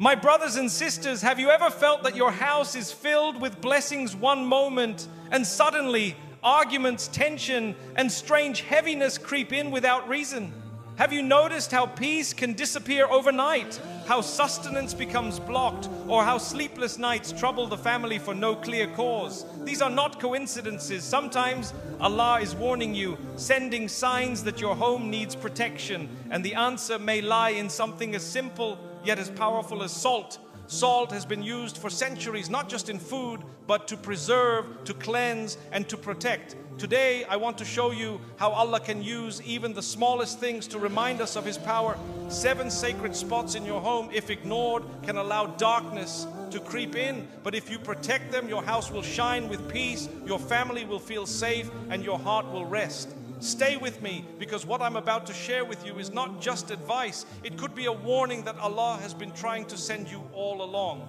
My brothers and sisters, have you ever felt that your house is filled with blessings one moment and suddenly arguments, tension, and strange heaviness creep in without reason? Have you noticed how peace can disappear overnight, how sustenance becomes blocked, or how sleepless nights trouble the family for no clear cause? These are not coincidences. Sometimes Allah is warning you, sending signs that your home needs protection, and the answer may lie in something as simple yet as powerful as salt. Salt has been used for centuries, not just in food, but to preserve, to cleanse, and to protect. Today, I want to show you how Allah can use even the smallest things to remind us of His power. 7 sacred spots in your home, if ignored, can allow darkness to creep in. But if you protect them, your house will shine with peace, your family will feel safe, and your heart will rest. Stay with me, because what I'm about to share with you is not just advice. It could be a warning that Allah has been trying to send you all along.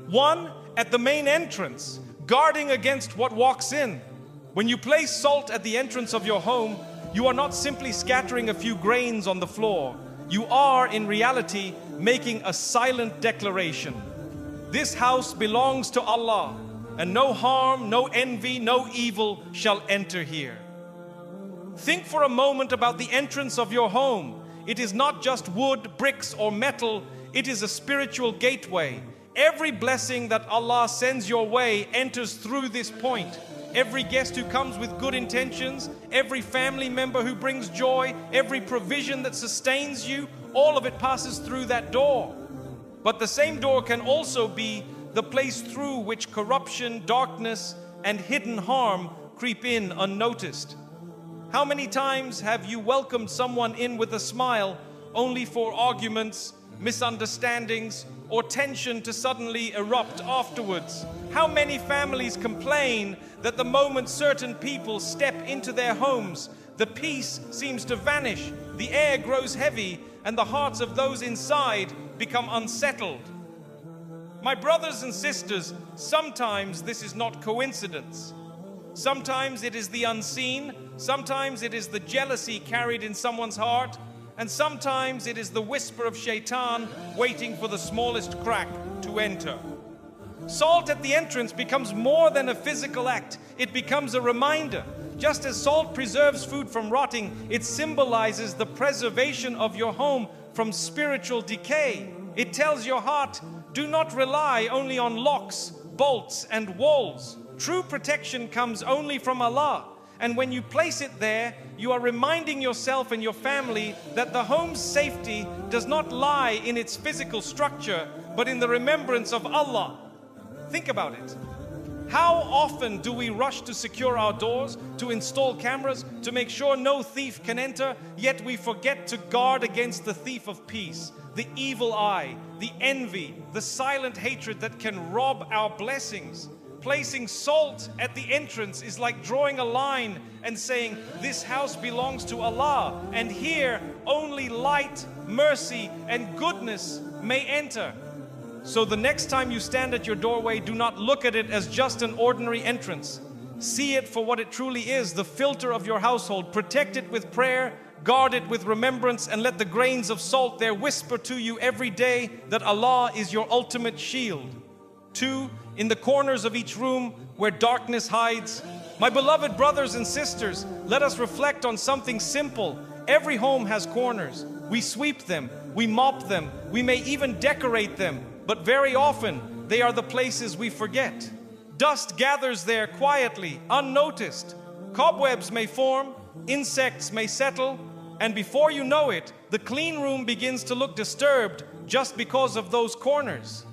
1, at the main entrance, guarding against what walks in. When you place salt at the entrance of your home, you are not simply scattering a few grains on the floor. You are, in reality, making a silent declaration. This house belongs to Allah, and no harm, no envy, no evil shall enter here. Think for a moment about the entrance of your home. It is not just wood, bricks, or metal. It is a spiritual gateway. Every blessing that Allah sends your way enters through this point. Every guest who comes with good intentions, every family member who brings joy, every provision that sustains you, all of it passes through that door. But the same door can also be the place through which corruption, darkness, and hidden harm creep in unnoticed. How many times have you welcomed someone in with a smile only for arguments, misunderstandings, or tension to suddenly erupt afterwards? How many families complain that the moment certain people step into their homes, the peace seems to vanish, the air grows heavy, and the hearts of those inside become unsettled? My brothers and sisters, sometimes this is not coincidence. Sometimes it is the unseen, sometimes it is the jealousy carried in someone's heart, and sometimes it is the whisper of shaitan waiting for the smallest crack to enter. Salt at the entrance becomes more than a physical act. It becomes a reminder. Just as salt preserves food from rotting, it symbolizes the preservation of your home from spiritual decay. It tells your heart, do not rely only on locks, bolts, and walls. True protection comes only from Allah. And when you place it there, you are reminding yourself and your family that the home's safety does not lie in its physical structure, but in the remembrance of Allah. Think about it. How often do we rush to secure our doors, to install cameras, to make sure no thief can enter, yet we forget to guard against the thief of peace, the evil eye, the envy, the silent hatred that can rob our blessings. Placing salt at the entrance is like drawing a line and saying, this house belongs to Allah, and here only light, mercy, and goodness may enter. So the next time you stand at your doorway, do not look at it as just an ordinary entrance. See it for what it truly is, the filter of your household. Protect it with prayer, guard it with remembrance, and let the grains of salt there whisper to you every day that Allah is your ultimate shield. 2, in the corners of each room where darkness hides. My beloved brothers and sisters, let us reflect on something simple. Every home has corners. We sweep them, we mop them, we may even decorate them, but very often they are the places we forget. Dust gathers there quietly, unnoticed. Cobwebs may form, insects may settle, and before you know it, the clean room begins to look disturbed just because of those corners.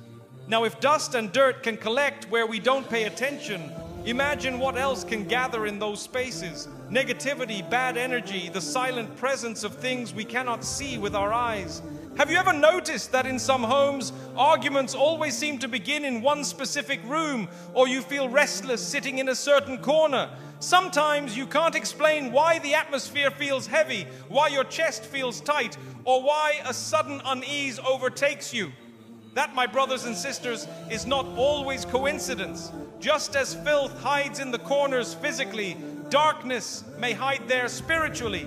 Now, if dust and dirt can collect where we don't pay attention, imagine what else can gather in those spaces. Negativity, bad energy, the silent presence of things we cannot see with our eyes. Have you ever noticed that in some homes, arguments always seem to begin in one specific room, or you feel restless sitting in a certain corner? Sometimes you can't explain why the atmosphere feels heavy, why your chest feels tight, or why a sudden unease overtakes you. That, my brothers and sisters, is not always coincidence. Just as filth hides in the corners physically, darkness may hide there spiritually.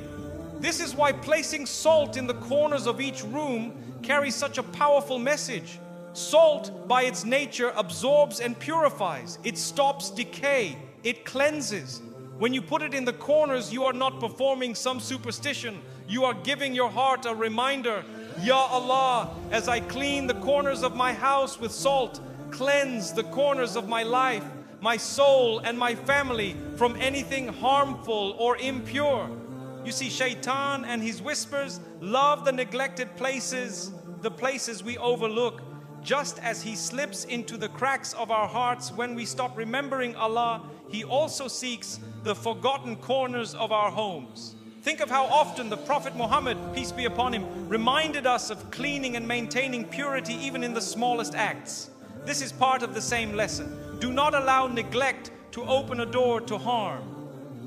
This is why placing salt in the corners of each room carries such a powerful message. Salt, by its nature, absorbs and purifies. It stops decay. It cleanses. When you put it in the corners, you are not performing some superstition. You are giving your heart a reminder. Ya Allah, as I clean the corners of my house with salt, cleanse the corners of my life, my soul and my family from anything harmful or impure. You see, Shaitan and his whispers love the neglected places, the places we overlook, just as he slips into the cracks of our hearts when we stop remembering Allah. He also seeks the forgotten corners of our homes. Think of how often the Prophet Muhammad, peace be upon him, reminded us of cleaning and maintaining purity even in the smallest acts. This is part of the same lesson. Do not allow neglect to open a door to harm.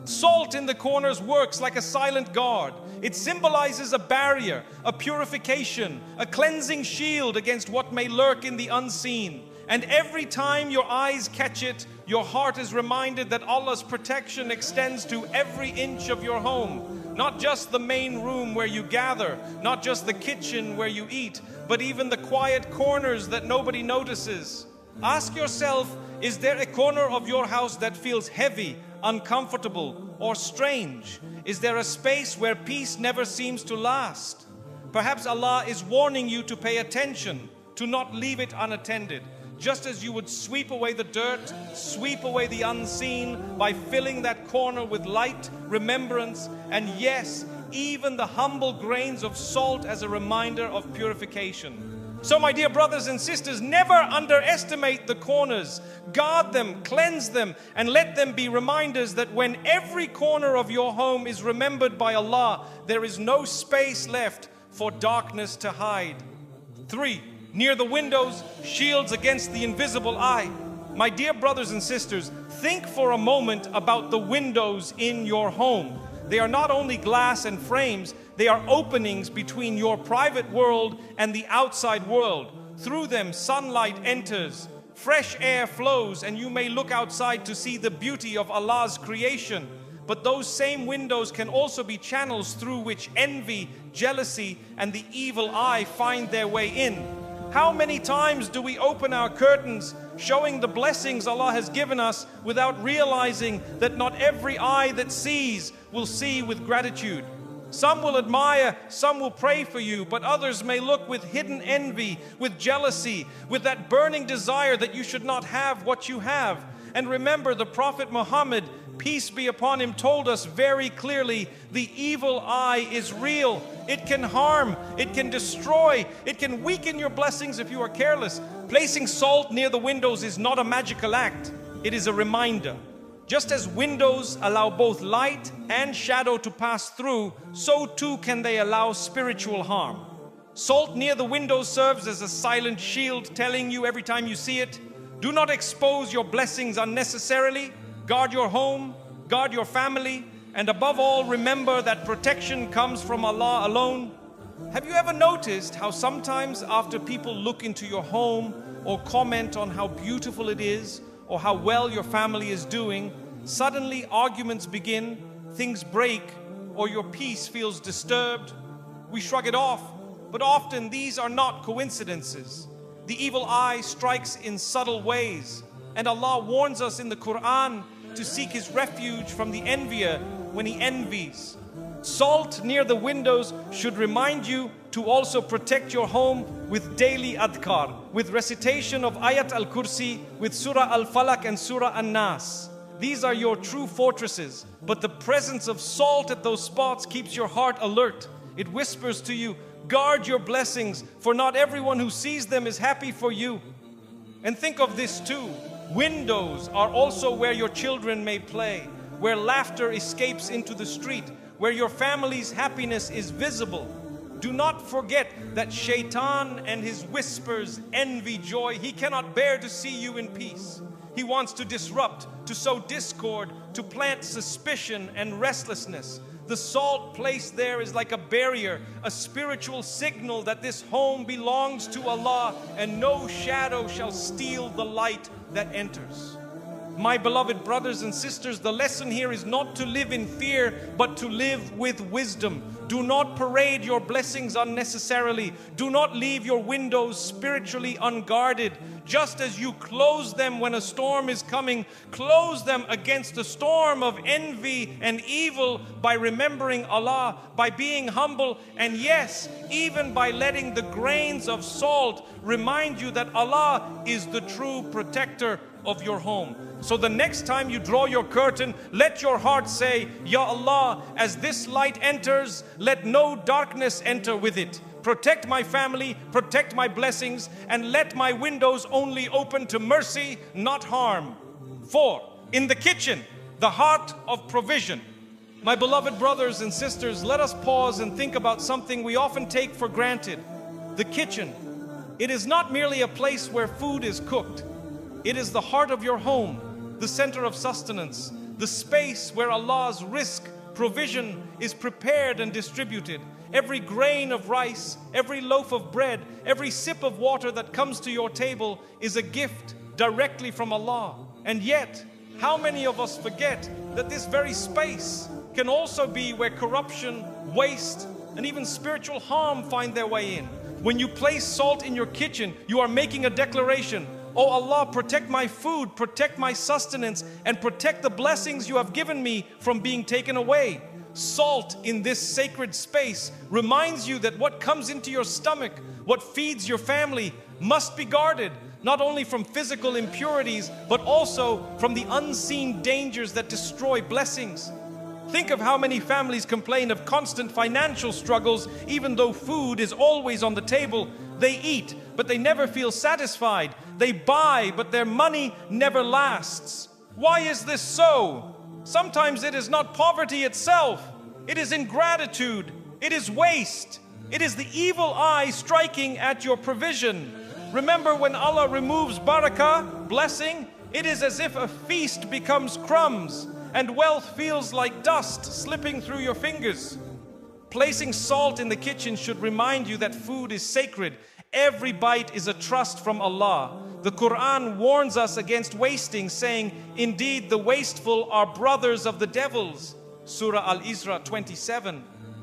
Salt in the corners works like a silent guard. It symbolizes a barrier, a purification, a cleansing shield against what may lurk in the unseen. And every time your eyes catch it, your heart is reminded that Allah's protection extends to every inch of your home. Not just the main room where you gather, not just the kitchen where you eat, but even the quiet corners that nobody notices. Ask yourself, is there a corner of your house that feels heavy, uncomfortable, or strange? Is there a space where peace never seems to last? Perhaps Allah is warning you to pay attention, to not leave it unattended. Just as you would sweep away the dirt, sweep away the unseen by filling that corner with light, remembrance, and yes, even the humble grains of salt as a reminder of purification. So my dear brothers and sisters, never underestimate the corners. Guard them, cleanse them, and let them be reminders that when every corner of your home is remembered by Allah, there is no space left for darkness to hide. 3. Near the windows, shields against the invisible eye. My dear brothers and sisters, think for a moment about the windows in your home. They are not only glass and frames, they are openings between your private world and the outside world. Through them, sunlight enters, fresh air flows, and you may look outside to see the beauty of Allah's creation. But those same windows can also be channels through which envy, jealousy, and the evil eye find their way in. How many times do we open our curtains, showing the blessings Allah has given us without realizing that not every eye that sees will see with gratitude? Some will admire, some will pray for you, but others may look with hidden envy, with jealousy, with that burning desire that you should not have what you have. And remember, the Prophet Muhammad, peace be upon him, told us very clearly, the evil eye is real. It can harm, it can destroy, it can weaken your blessings if you are careless. Placing salt near the windows is not a magical act. It is a reminder. Just as windows allow both light and shadow to pass through, so too can they allow spiritual harm. Salt near the windows serves as a silent shield, telling you every time you see it, do not expose your blessings unnecessarily. Guard your home, guard your family, and above all, remember that protection comes from Allah alone. Have you ever noticed how sometimes after people look into your home or comment on how beautiful it is or how well your family is doing, suddenly arguments begin, things break, or your peace feels disturbed? We shrug it off, but often these are not coincidences. The evil eye strikes in subtle ways, and Allah warns us in the Quran to seek His refuge from the envier when he envies. Salt near the windows should remind you to also protect your home with daily adhkar, with recitation of Ayat al-Kursi, with Surah al-Falaq and Surah an-Nas. These are your true fortresses, but the presence of salt at those spots keeps your heart alert. It whispers to you, guard your blessings, for not everyone who sees them is happy for you. And think of this too. Windows are also where your children may play, where laughter escapes into the street, where your family's happiness is visible. Do not forget that Shaitan and his whispers envy joy. He cannot bear to see you in peace. He wants to disrupt, to sow discord, to plant suspicion and restlessness. The salt placed there is like a barrier, a spiritual signal that this home belongs to Allah and no shadow shall steal the light that enters. My beloved brothers and sisters, the lesson here is not to live in fear, but to live with wisdom. Do not parade your blessings unnecessarily. Do not leave your windows spiritually unguarded. Just as you close them when a storm is coming, close them against a storm of envy and evil by remembering Allah, by being humble, and yes, even by letting the grains of salt remind you that Allah is the true protector of your home. So the next time you draw your curtain, let your heart say, Ya Allah, as this light enters, let no darkness enter with it. Protect my family, protect my blessings, and let my windows only open to mercy, not harm. 4. In the kitchen, the heart of provision. My beloved brothers and sisters, let us pause and think about something we often take for granted. The kitchen. It is not merely a place where food is cooked. It is the heart of your home, the center of sustenance, the space where Allah's rizq, provision, is prepared and distributed. Every grain of rice, every loaf of bread, every sip of water that comes to your table is a gift directly from Allah. And yet, how many of us forget that this very space can also be where corruption, waste, and even spiritual harm find their way in? When you place salt in your kitchen, you are making a declaration. Oh Allah, protect my food, protect my sustenance, and protect the blessings you have given me from being taken away. Salt in this sacred space reminds you that what comes into your stomach, what feeds your family, must be guarded, not only from physical impurities, but also from the unseen dangers that destroy blessings. Think of how many families complain of constant financial struggles, even though food is always on the table. They eat, but they never feel satisfied. They buy, but their money never lasts. Why is this so? Sometimes it is not poverty itself. It is ingratitude. It is waste. It is the evil eye striking at your provision. Remember, when Allah removes barakah, blessing, it is as if a feast becomes crumbs and wealth feels like dust slipping through your fingers. Placing salt in the kitchen should remind you that food is sacred. Every bite is a trust from Allah. The Quran warns us against wasting, saying, indeed, the wasteful are brothers of the devils. Surah Al-Isra 27.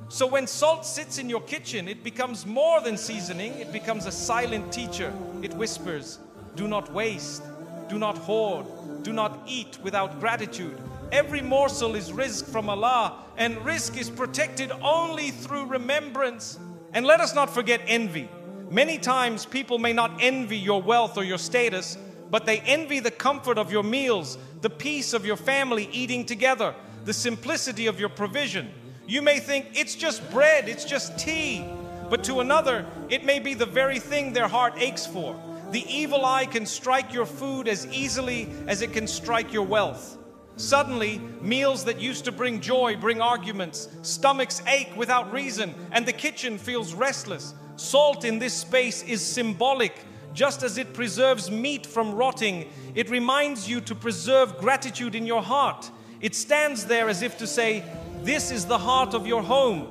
So when salt sits in your kitchen, it becomes more than seasoning. It becomes a silent teacher. It whispers, do not waste, do not hoard, do not eat without gratitude. Every morsel is rizq from Allah, and rizq is protected only through remembrance. And let us not forget envy. Many times people may not envy your wealth or your status, but they envy the comfort of your meals, the peace of your family eating together, the simplicity of your provision. You may think it's just bread, it's just tea, but to another, it may be the very thing their heart aches for. The evil eye can strike your food as easily as it can strike your wealth. Suddenly, meals that used to bring joy bring arguments. Stomachs ache without reason, and the kitchen feels restless. Salt in this space is symbolic. Just as it preserves meat from rotting, it reminds you to preserve gratitude in your heart. It stands there as if to say, this is the heart of your home.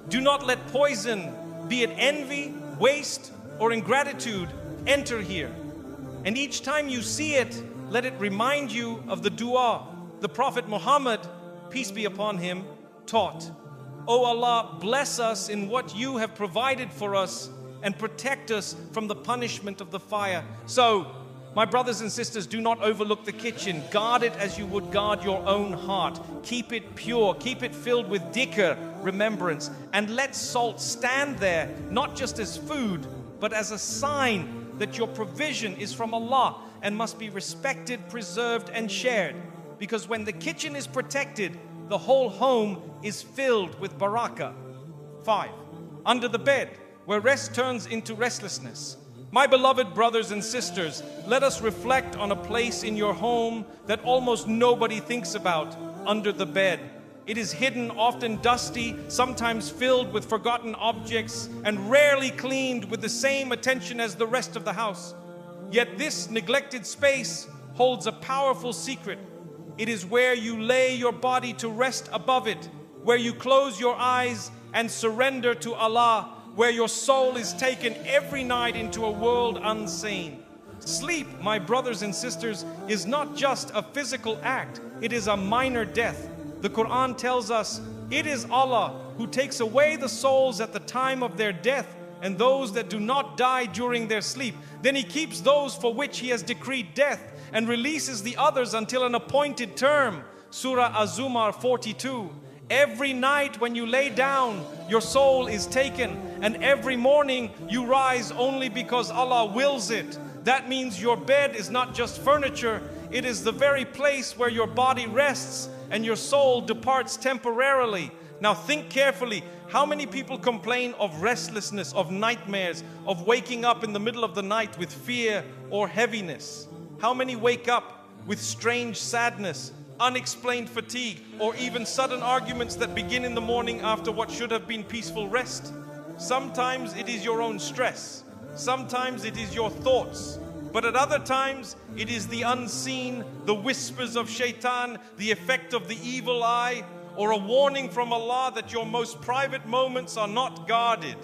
Do not let poison, be it envy, waste, or ingratitude, enter here. And each time you see it, let it remind you of the dua the Prophet Muhammad, peace be upon him, taught. O Allah, bless us in what you have provided for us and protect us from the punishment of the fire. So, my brothers and sisters, do not overlook the kitchen. Guard it as you would guard your own heart. Keep it pure. Keep it filled with dhikr, remembrance. And let salt stand there, not just as food, but as a sign that your provision is from Allah and must be respected, preserved, and shared. Because when the kitchen is protected, the whole home is filled with barakah. 5. Under the bed, where rest turns into restlessness. My beloved brothers and sisters, let us reflect on a place in your home that almost nobody thinks about: under the bed. It is hidden, often dusty, sometimes filled with forgotten objects, and rarely cleaned with the same attention as the rest of the house. Yet this neglected space holds a powerful secret. It is where you lay your body to rest above it, where you close your eyes and surrender to Allah, where your soul is taken every night into a world unseen. Sleep, my brothers and sisters, is not just a physical act, it is a minor death. The Quran tells us, it is Allah who takes away the souls at the time of their death and those that do not die during their sleep. Then He keeps those for which He has decreed death and releases the others until an appointed term. Surah Az-Zumar 42. Every night when you lay down, your soul is taken, and every morning you rise only because Allah wills it. That means your bed is not just furniture, it is the very place where your body rests and your soul departs temporarily. Now think carefully, how many people complain of restlessness, of nightmares, of waking up in the middle of the night with fear or heaviness? How many wake up with strange sadness, unexplained fatigue, or even sudden arguments that begin in the morning after what should have been peaceful rest? Sometimes it is your own stress, sometimes it is your thoughts, but at other times it is the unseen, the whispers of shaitan, the effect of the evil eye, or a warning from Allah that your most private moments are not guarded.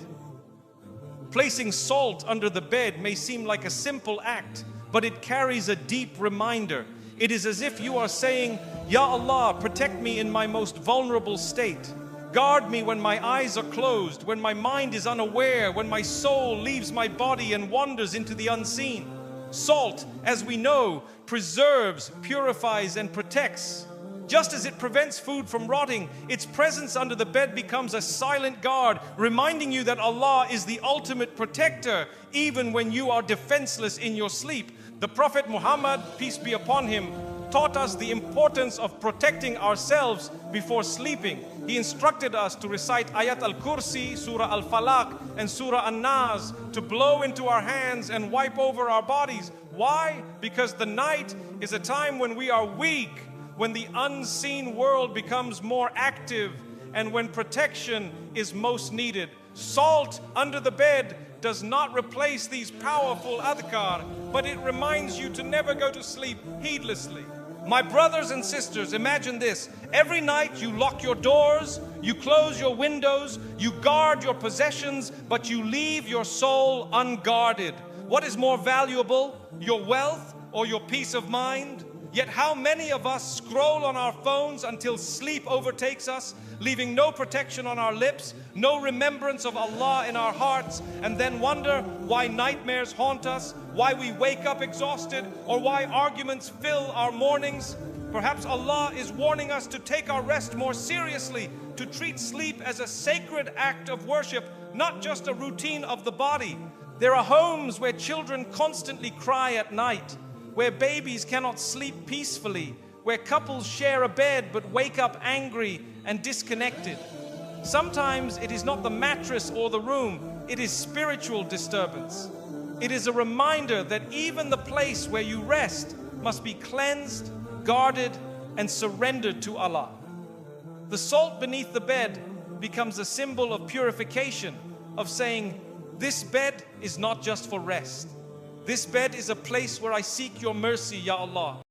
Placing salt under the bed may seem like a simple act, but it carries a deep reminder. It is as if you are saying, Ya Allah, protect me in my most vulnerable state. Guard me when my eyes are closed, when my mind is unaware, when my soul leaves my body and wanders into the unseen. Salt, as we know, preserves, purifies, and protects. Just as it prevents food from rotting, its presence under the bed becomes a silent guard, reminding you that Allah is the ultimate protector, even when you are defenseless in your sleep. The Prophet Muhammad, peace be upon him, taught us the importance of protecting ourselves before sleeping. He instructed us to recite Ayat al-Kursi, Surah al-Falaq, and Surah an-Nas, to blow into our hands and wipe over our bodies. Why? Because the night is a time when we are weak, when the unseen world becomes more active, and when protection is most needed. Salt under the bed does not replace these powerful adhkar, but it reminds you to never go to sleep heedlessly. My brothers and sisters, imagine this. Every night you lock your doors, you close your windows, you guard your possessions, but you leave your soul unguarded. What is more valuable, your wealth or your peace of mind? Yet how many of us scroll on our phones until sleep overtakes us, leaving no protection on our lips, no remembrance of Allah in our hearts, and then wonder why nightmares haunt us, why we wake up exhausted, or why arguments fill our mornings? Perhaps Allah is warning us to take our rest more seriously, to treat sleep as a sacred act of worship, not just a routine of the body. There are homes where children constantly cry at night, where babies cannot sleep peacefully, where couples share a bed but wake up angry and disconnected. Sometimes it is not the mattress or the room, it is spiritual disturbance. It is a reminder that even the place where you rest must be cleansed, guarded, and surrendered to Allah. The salt beneath the bed becomes a symbol of purification, of saying, this bed is not just for rest. This bed is a place where I seek your mercy, Ya Allah.